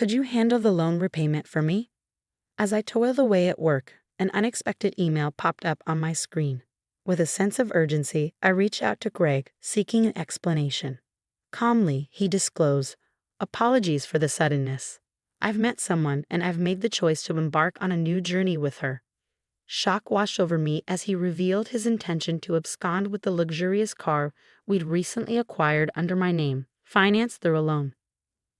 Could you handle the loan repayment for me? As I toiled away at work, an unexpected email popped up on my screen. With a sense of urgency, I reached out to Greg, seeking an explanation. Calmly, he disclosed, "Apologies for the suddenness. I've met someone and I've made the choice to embark on a new journey with her." Shock washed over me as he revealed his intention to abscond with the luxurious car we'd recently acquired under my name, financed through a loan.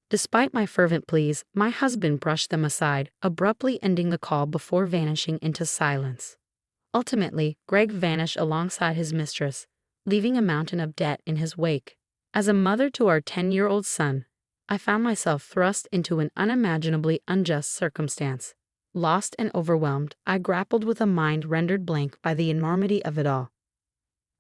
Despite my fervent pleas, my husband brushed them aside, abruptly ending the call before vanishing into silence. Ultimately, Greg vanished alongside his mistress, leaving a mountain of debt in his wake. As a mother to our 10-year-old son, I found myself thrust into an unimaginably unjust circumstance. Lost and overwhelmed, I grappled with a mind rendered blank by the enormity of it all.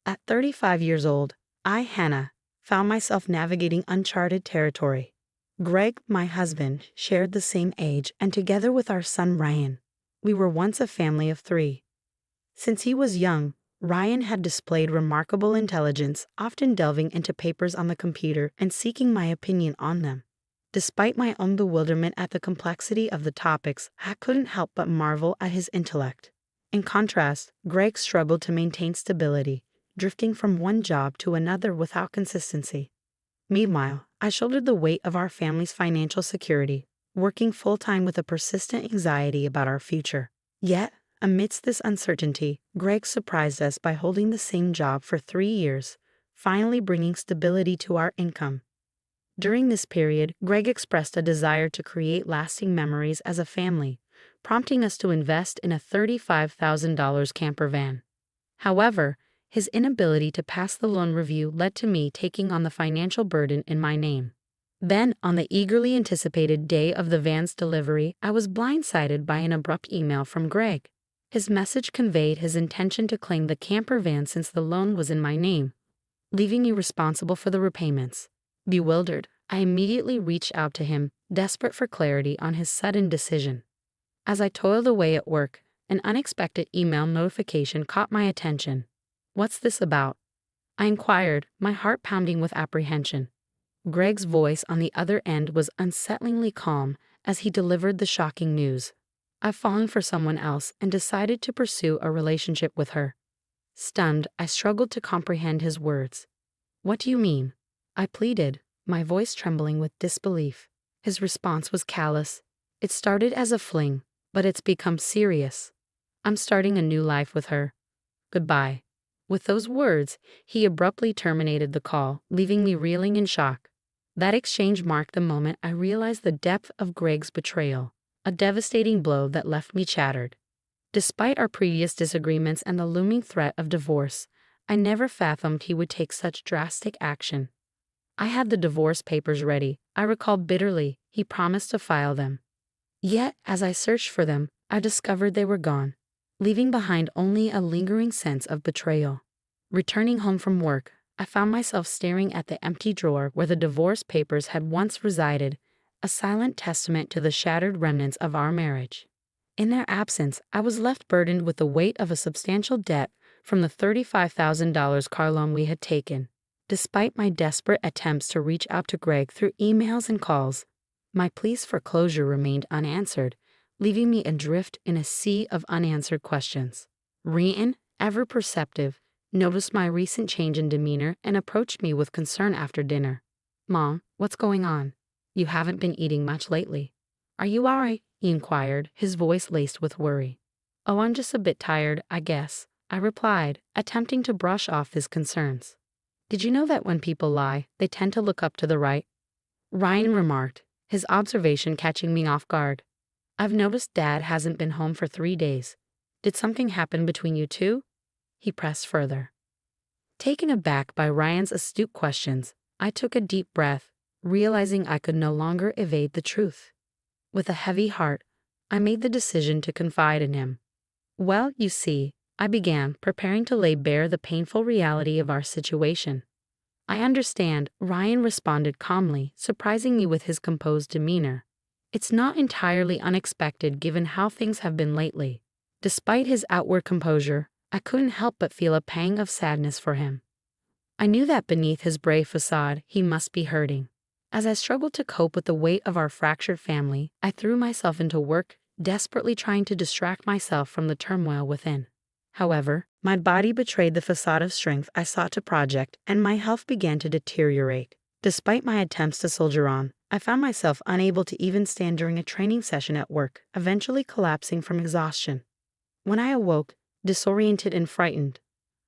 At 35 years old, I, Hannah, found myself navigating uncharted territory. Greg, my husband, shared the same age, and together with our son Ryan, we were once a family of 3. Since he was young, Ryan had displayed remarkable intelligence, often delving into papers on the computer and seeking my opinion on them. Despite my own bewilderment at the complexity of the topics, I couldn't help but marvel at his intellect. In contrast, Greg struggled to maintain stability, drifting from one job to another without consistency. Meanwhile, I shouldered the weight of our family's financial security, working full-time with a persistent anxiety about our future. Yet, amidst this uncertainty, Greg surprised us by holding the same job for 3 years, finally bringing stability to our income. During this period, Greg expressed a desire to create lasting memories as a family, prompting us to invest in a $35,000 camper van. However, his inability to pass the loan review led to me taking on the financial burden in my name. Then, on the eagerly anticipated day of the van's delivery, I was blindsided by an abrupt email from Greg. His message conveyed his intention to claim the camper van since the loan was in my name, leaving me responsible for the repayments. Bewildered, I immediately reached out to him, desperate for clarity on his sudden decision. As I toiled away at work, an unexpected email notification caught my attention. "What's this about?" I inquired, my heart pounding with apprehension. Greg's voice on the other end was unsettlingly calm as he delivered the shocking news. "I've fallen for someone else and decided to pursue a relationship with her." Stunned, I struggled to comprehend his words. "What do you mean?" I pleaded, my voice trembling with disbelief. His response was callous. "It started as a fling, but it's become serious. I'm starting a new life with her. Goodbye." With those words, he abruptly terminated the call, leaving me reeling in shock. That exchange marked the moment I realized the depth of Greg's betrayal, a devastating blow that left me shattered. Despite our previous disagreements and the looming threat of divorce, I never fathomed he would take such drastic action. I had the divorce papers ready, I recalled bitterly. He promised to file them. Yet, as I searched for them, I discovered they were gone, leaving behind only a lingering sense of betrayal. Returning home from work, I found myself staring at the empty drawer where the divorce papers had once resided, a silent testament to the shattered remnants of our marriage. In their absence, I was left burdened with the weight of a substantial debt from the $35,000 car loan we had taken. Despite my desperate attempts to reach out to Greg through emails and calls, my pleas for closure remained unanswered, leaving me adrift in a sea of unanswered questions. Ryan, ever perceptive, noticed my recent change in demeanor and approached me with concern after dinner. "Mom, what's going on? You haven't been eating much lately. Are you all right?" he inquired, his voice laced with worry. "Oh, I'm just a bit tired, I guess," I replied, attempting to brush off his concerns. "Did you know that when people lie, they tend to look up to the right?" Ryan remarked, his observation catching me off guard. "I've noticed Dad hasn't been home for 3 days. Did something happen between you two?" He pressed further. Taken aback by Ryan's astute questions, I took a deep breath, realizing I could no longer evade the truth. With a heavy heart, I made the decision to confide in him. "Well, you see," I began, preparing to lay bare the painful reality of our situation. "I understand," Ryan responded calmly, surprising me with his composed demeanor. "It's not entirely unexpected given how things have been lately." Despite his outward composure, I couldn't help but feel a pang of sadness for him. I knew that beneath his brave facade, he must be hurting. As I struggled to cope with the weight of our fractured family, I threw myself into work, desperately trying to distract myself from the turmoil within. However, my body betrayed the facade of strength I sought to project, and my health began to deteriorate. Despite my attempts to soldier on, I found myself unable to even stand during a training session at work, eventually collapsing from exhaustion. When I awoke, disoriented and frightened,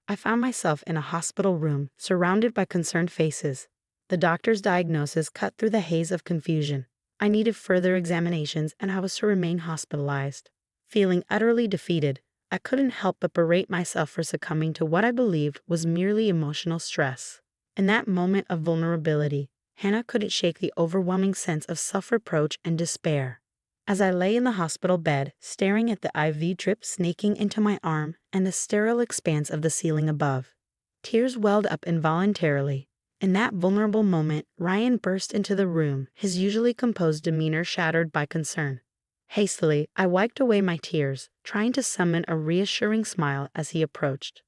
I found myself in a hospital room, surrounded by concerned faces. The doctor's diagnosis cut through the haze of confusion. I needed further examinations, and I was to remain hospitalized. Feeling utterly defeated, I couldn't help but berate myself for succumbing to what I believed was merely emotional stress. In that moment of vulnerability, Hannah couldn't shake the overwhelming sense of self-reproach and despair. As I lay in the hospital bed, staring at the IV drip snaking into my arm and the sterile expanse of the ceiling above, tears welled up involuntarily. In that vulnerable moment, Ryan burst into the room, his usually composed demeanor shattered by concern. Hastily, I wiped away my tears, trying to summon a reassuring smile as he approached.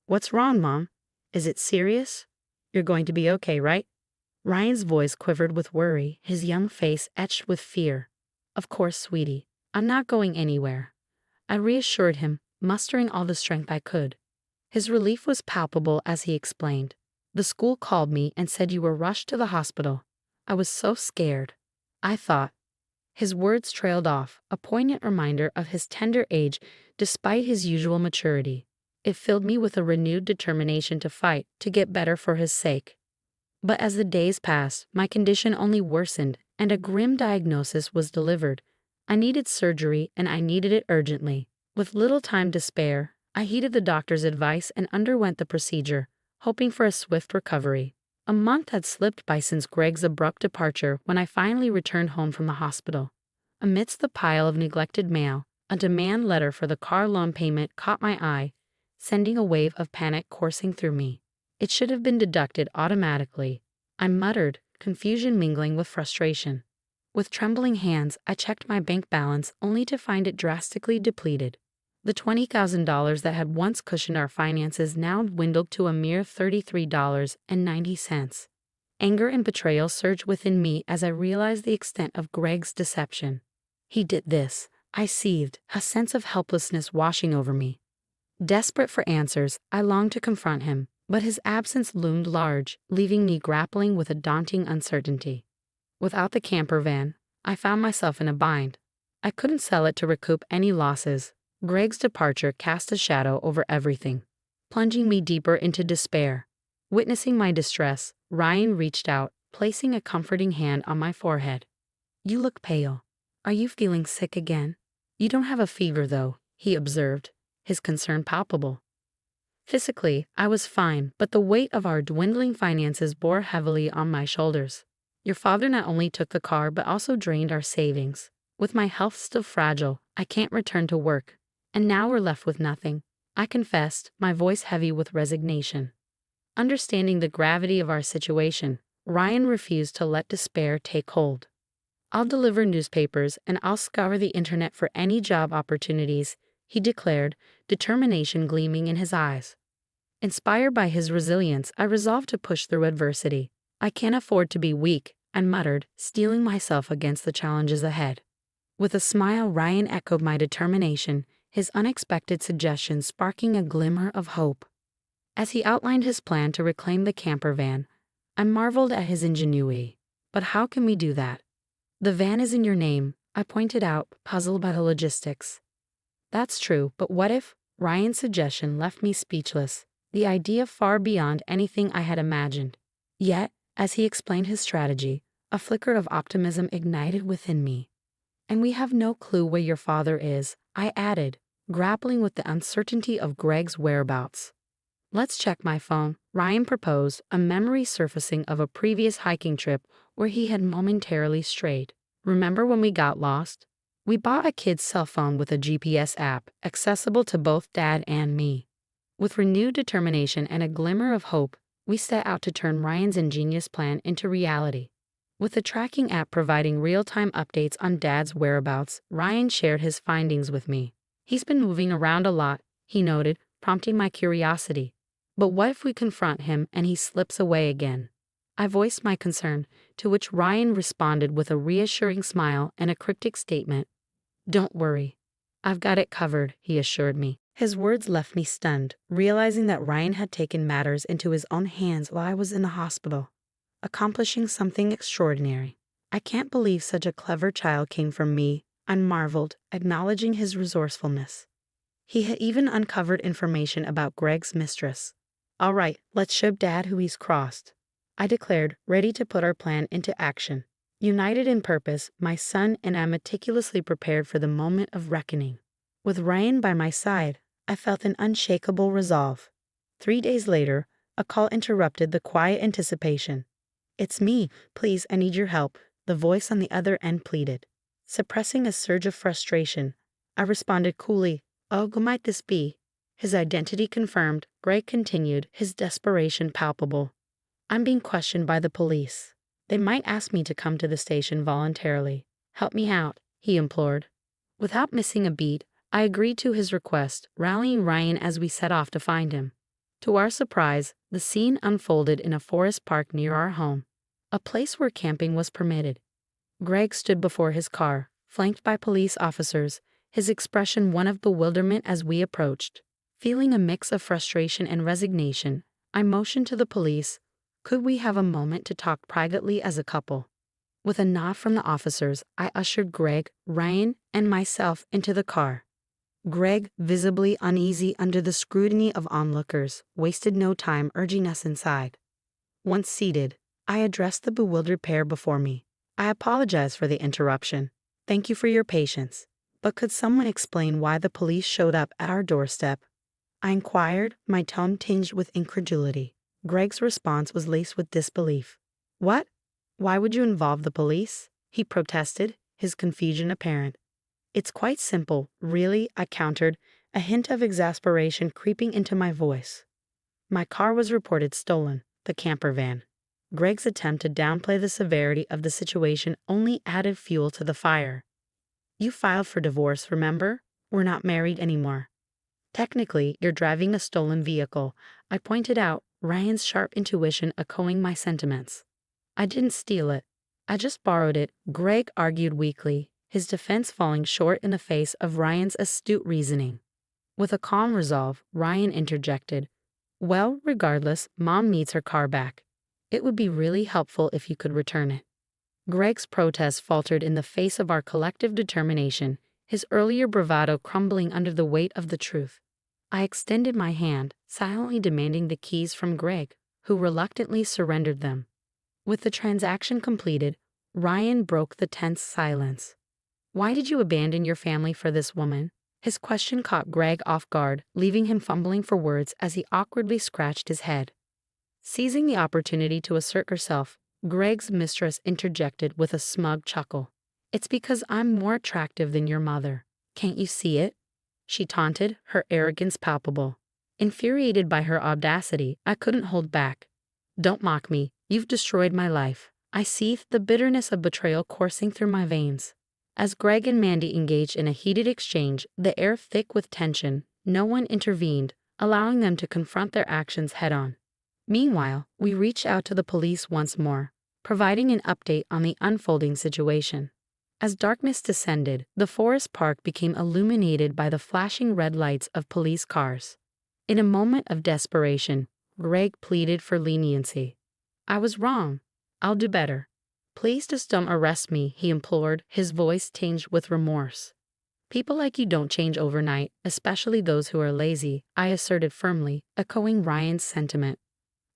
"What's wrong, Mom? Is it serious? You're going to be okay, right?" Ryan's voice quivered with worry, his young face etched with fear. "Of course, sweetie. I'm not going anywhere," I reassured him, mustering all the strength I could. His relief was palpable as he explained. "The school called me and said you were rushed to the hospital. I was so scared. I thought—" His words trailed off, a poignant reminder of his tender age despite his usual maturity. It filled me with a renewed determination to fight, to get better for his sake. But as the days passed, my condition only worsened, and a grim diagnosis was delivered. I needed surgery, and I needed it urgently. With little time to spare, I heeded the doctor's advice and underwent the procedure, hoping for a swift recovery. A month had slipped by since Greg's abrupt departure when I finally returned home from the hospital. Amidst the pile of neglected mail, a demand letter for the car loan payment caught my eye, sending a wave of panic coursing through me. It should have been deducted automatically, I muttered, confusion mingling with frustration. With trembling hands, I checked my bank balance only to find it drastically depleted. The $20,000 that had once cushioned our finances now dwindled to a mere $33.90. Anger and betrayal surged within me as I realized the extent of Greg's deception. He did this, I seethed, a sense of helplessness washing over me. Desperate for answers, I longed to confront him, but his absence loomed large, leaving me grappling with a daunting uncertainty. Without the camper van, I found myself in a bind. I couldn't sell it to recoup any losses. Greg's departure cast a shadow over everything, plunging me deeper into despair. Witnessing my distress, Ryan reached out, placing a comforting hand on my forehead. "You look pale. Are you feeling sick again?" "You don't have a fever, though," he observed, his concern palpable. Physically, I was fine, but the weight of our dwindling finances bore heavily on my shoulders. "Your father not only took the car but also drained our savings. With my health still fragile, I can't return to work. And now we're left with nothing," I confessed, my voice heavy with resignation. Understanding the gravity of our situation, Ryan refused to let despair take hold. "I'll deliver newspapers and I'll scour the internet for any job opportunities," he declared, determination gleaming in his eyes. Inspired by his resilience, I resolved to push through adversity. "I can't afford to be weak," I muttered, steeling myself against the challenges ahead. With a smile, Ryan echoed my determination, his unexpected suggestion sparking a glimmer of hope. As he outlined his plan to reclaim the camper van, I marveled at his ingenuity. "But how can we do that?" "The van is in your name," I pointed out, puzzled by the logistics. "That's true, but what if?" Ryan's suggestion left me speechless, the idea far beyond anything I had imagined. Yet, as he explained his strategy, a flicker of optimism ignited within me. "And we have no clue where your father is," I added, grappling with the uncertainty of Greg's whereabouts. "Let's check my phone," Ryan proposed, a memory surfacing of a previous hiking trip where he had momentarily strayed. "Remember when we got lost? We bought a kid's cell phone with a GPS app, accessible to both Dad and me." With renewed determination and a glimmer of hope, we set out to turn Ryan's ingenious plan into reality. With the tracking app providing real-time updates on Dad's whereabouts, Ryan shared his findings with me. "He's been moving around a lot," he noted, prompting my curiosity. "But what if we confront him and he slips away again?" I voiced my concern, to which Ryan responded with a reassuring smile and a cryptic statement. "Don't worry. I've got it covered," he assured me. His words left me stunned, realizing that Ryan had taken matters into his own hands while I was in the hospital, accomplishing something extraordinary. "I can't believe such a clever child came from me," I marveled, acknowledging his resourcefulness. He had even uncovered information about Greg's mistress. "All right, let's show Dad who he's crossed," I declared, ready to put our plan into action. United in purpose, my son and I meticulously prepared for the moment of reckoning. With Ryan by my side, I felt an unshakable resolve. 3 days later, a call interrupted the quiet anticipation. "It's me. Please, I need your help," the voice on the other end pleaded. Suppressing a surge of frustration, I responded coolly, "Oh, who might this be?" His identity confirmed, Greg continued, his desperation palpable. "I'm being questioned by the police. They might ask me to come to the station voluntarily. Help me out," he implored. Without missing a beat, I agreed to his request, rallying Ryan as we set off to find him. To our surprise, the scene unfolded in a forest park near our home, a place where camping was permitted. Greg stood before his car, flanked by police officers, his expression one of bewilderment as we approached. Feeling a mix of frustration and resignation, I motioned to the police, "Could we have a moment to talk privately as a couple?" With a nod from the officers, I ushered Greg, Ryan, and myself into the car. Greg, visibly uneasy under the scrutiny of onlookers, wasted no time urging us inside. Once seated, I addressed the bewildered pair before me. "I apologize for the interruption. Thank you for your patience. But could someone explain why the police showed up at our doorstep?" I inquired, my tone tinged with incredulity. Greg's response was laced with disbelief. "What? Why would you involve the police?" he protested, his confusion apparent. "It's quite simple, really," I countered, a hint of exasperation creeping into my voice. "My car was reported stolen, the camper van." Greg's attempt to downplay the severity of the situation only added fuel to the fire. "You filed for divorce, remember? We're not married anymore." "Technically, you're driving a stolen vehicle," I pointed out, Ryan's sharp intuition echoing my sentiments. "I didn't steal it. I just borrowed it," Greg argued weakly, his defense falling short in the face of Ryan's astute reasoning. With a calm resolve, Ryan interjected, "Well, regardless, Mom needs her car back. It would be really helpful if you could return it." Greg's protest faltered in the face of our collective determination, his earlier bravado crumbling under the weight of the truth. I extended my hand, silently demanding the keys from Greg, who reluctantly surrendered them. With the transaction completed, Ryan broke the tense silence. "Why did you abandon your family for this woman?" His question caught Greg off guard, leaving him fumbling for words as he awkwardly scratched his head. Seizing the opportunity to assert herself, Greg's mistress interjected with a smug chuckle. "It's because I'm more attractive than your mother. Can't you see it?" she taunted, her arrogance palpable. Infuriated by her audacity, I couldn't hold back. "Don't mock me. You've destroyed my life." I seethed, the bitterness of betrayal coursing through my veins. As Greg and Mandy engaged in a heated exchange, the air thick with tension, no one intervened, allowing them to confront their actions head-on. Meanwhile, we reached out to the police once more, providing an update on the unfolding situation. As darkness descended, the forest park became illuminated by the flashing red lights of police cars. In a moment of desperation, Greg pleaded for leniency. "I was wrong. I'll do better. Please just don't arrest me," he implored, his voice tinged with remorse. "People like you don't change overnight, especially those who are lazy," I asserted firmly, echoing Ryan's sentiment.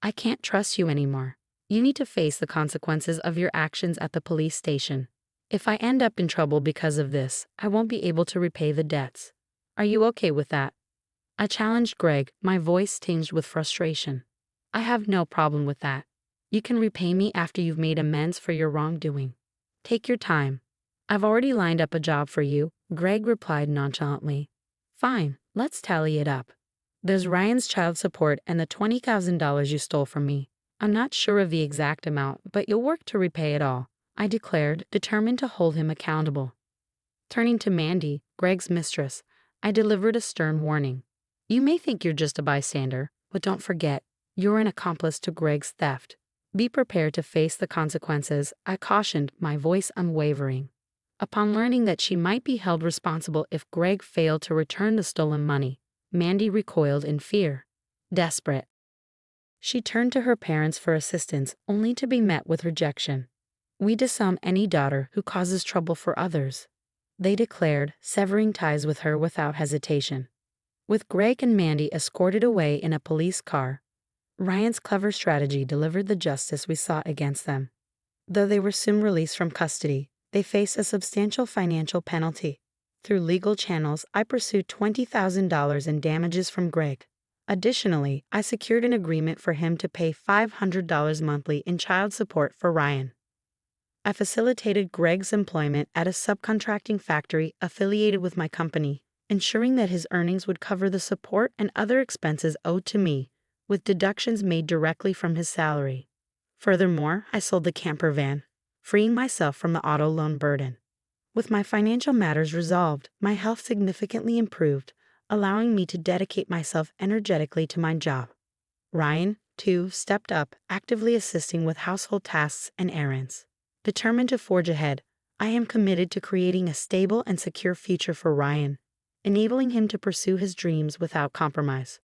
"I can't trust you anymore. You need to face the consequences of your actions at the police station. If I end up in trouble because of this, I won't be able to repay the debts. Are you okay with that?" I challenged Greg, my voice tinged with frustration. "I have no problem with that. You can repay me after you've made amends for your wrongdoing. Take your time. I've already lined up a job for you," Greg replied nonchalantly. "Fine, let's tally it up. There's Ryan's child support and the $20,000 you stole from me. I'm not sure of the exact amount, but you'll work to repay it all," I declared, determined to hold him accountable. Turning to Mandy, Greg's mistress, I delivered a stern warning. "You may think you're just a bystander, but don't forget, you're an accomplice to Greg's theft. Be prepared to face the consequences, I cautioned, my voice unwavering. Upon learning that she might be held responsible if Greg failed to return the stolen money, Mandy recoiled in fear. Desperate, she turned to her parents for assistance, only to be met with rejection. "We disown any daughter who causes trouble for others," they declared, severing ties with her without hesitation. With Greg and Mandy escorted away in a police car, Ryan's clever strategy delivered the justice we sought against them. Though they were soon released from custody, they faced a substantial financial penalty. Through legal channels, I pursued $20,000 in damages from Greg. Additionally, I secured an agreement for him to pay $500 monthly in child support for Ryan. I facilitated Greg's employment at a subcontracting factory affiliated with my company, ensuring that his earnings would cover the support and other expenses owed to me, with deductions made directly from his salary. Furthermore, I sold the camper van, freeing myself from the auto loan burden. With my financial matters resolved, my health significantly improved, allowing me to dedicate myself energetically to my job. Ryan, too, stepped up, actively assisting with household tasks and errands. Determined to forge ahead, I am committed to creating a stable and secure future for Ryan, enabling him to pursue his dreams without compromise.